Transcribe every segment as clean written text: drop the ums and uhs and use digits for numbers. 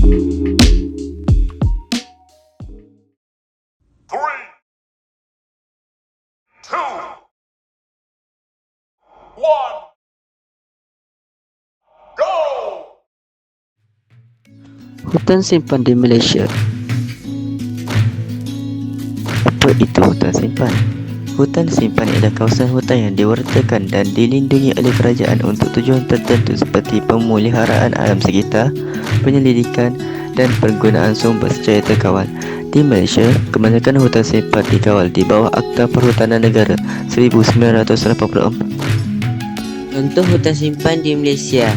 Three, two, one, go! Hutan simpan di Malaysia. Apa itu hutan simpan? Hutan simpan ialah kawasan hutan yang diwartakan dan dilindungi oleh kerajaan untuk tujuan tertentu seperti pemeliharaan alam sekitar, penyelidikan dan penggunaan sumber secara terkawal. Di Malaysia, kebanyakan hutan simpan dikawal di bawah Akta Perhutanan Negara 1984. Contoh hutan simpan di Malaysia.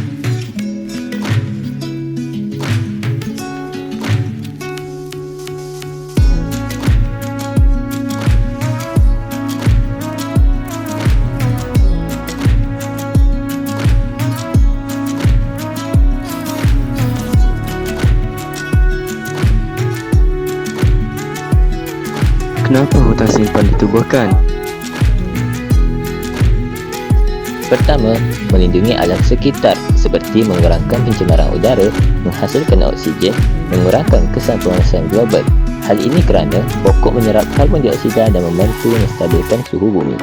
Kenapa hutan simpan ditubuhkan? Pertama, melindungi alam sekitar seperti mengurangkan pencemaran udara, menghasilkan oksigen, mengurangkan kesan pemanasan global. Hal ini kerana pokok menyerap karbon dioksida dan membantu menstabilkan suhu bumi.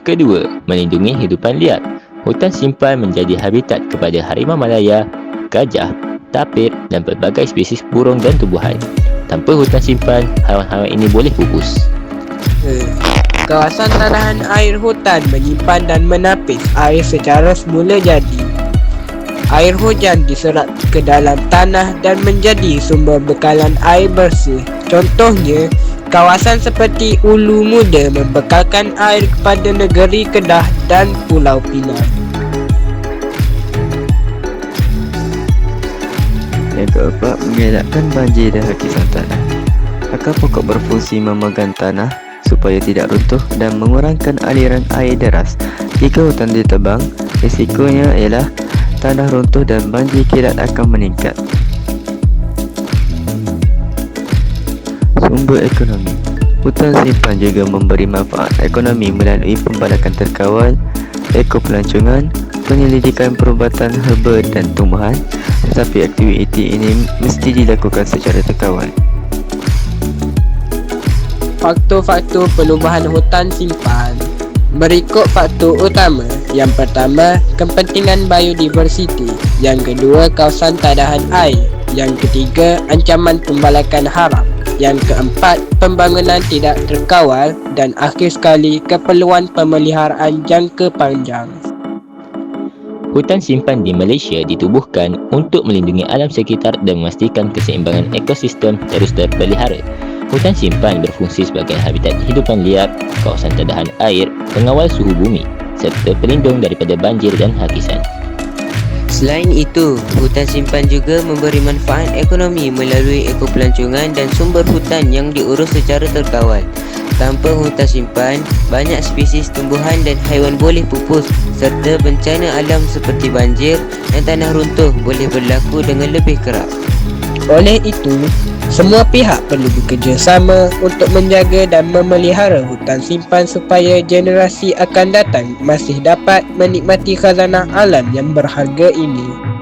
Kedua, melindungi hidupan liar. Hutan simpan menjadi habitat kepada harimau Malaya, gajah, tapir dan pelbagai spesies burung dan tumbuhan. Tanpa hutan simpan, haiwan-haiwan ini boleh pupus. Kawasan tanahan air hutan menyimpan dan menapis air secara semula jadi. Air hujan diserap ke dalam tanah dan menjadi sumber bekalan air bersih. Contohnya, kawasan seperti Ulu Muda membekalkan air kepada negeri Kedah dan Pulau Pinang. Yang keempat, mengelakkan banjir dan hakisan tanah. Akar pokok berfungsi memegang tanah supaya tidak runtuh dan mengurangkan aliran air deras. Jika hutan ditebang, risikonya ialah tanah runtuh dan banjir kilat akan meningkat. Sumber ekonomi. Hutan simpan juga memberi manfaat ekonomi melalui pembalakan terkawal, ekopelancongan, penyelidikan perubatan herba dan tumbuhan, tetapi aktiviti ini mesti dilakukan secara terkawal. Faktor-faktor perubahan hutan simpan. Berikut faktor utama. Yang pertama, kepentingan biodiversiti. Yang kedua, kawasan tadahan air. Yang ketiga, ancaman pembalakan haram. Yang keempat, pembangunan tidak terkawal. Dan akhir sekali, keperluan pemeliharaan jangka panjang. Hutan simpan di Malaysia ditubuhkan untuk melindungi alam sekitar dan memastikan keseimbangan ekosistem terus terpelihara. Hutan simpan berfungsi sebagai habitat hidupan liar, kawasan tadahan air, pengawal suhu bumi serta pelindung daripada banjir dan hakisan. Selain itu, hutan simpan juga memberi manfaat ekonomi melalui ekopelancongan dan sumber hutan yang diurus secara terkawal. Tanpa hutan simpan, banyak spesies tumbuhan dan haiwan boleh pupus serta bencana alam seperti banjir dan tanah runtuh boleh berlaku dengan lebih kerap. Oleh itu, semua pihak perlu bekerjasama untuk menjaga dan memelihara hutan simpan supaya generasi akan datang masih dapat menikmati khazanah alam yang berharga ini.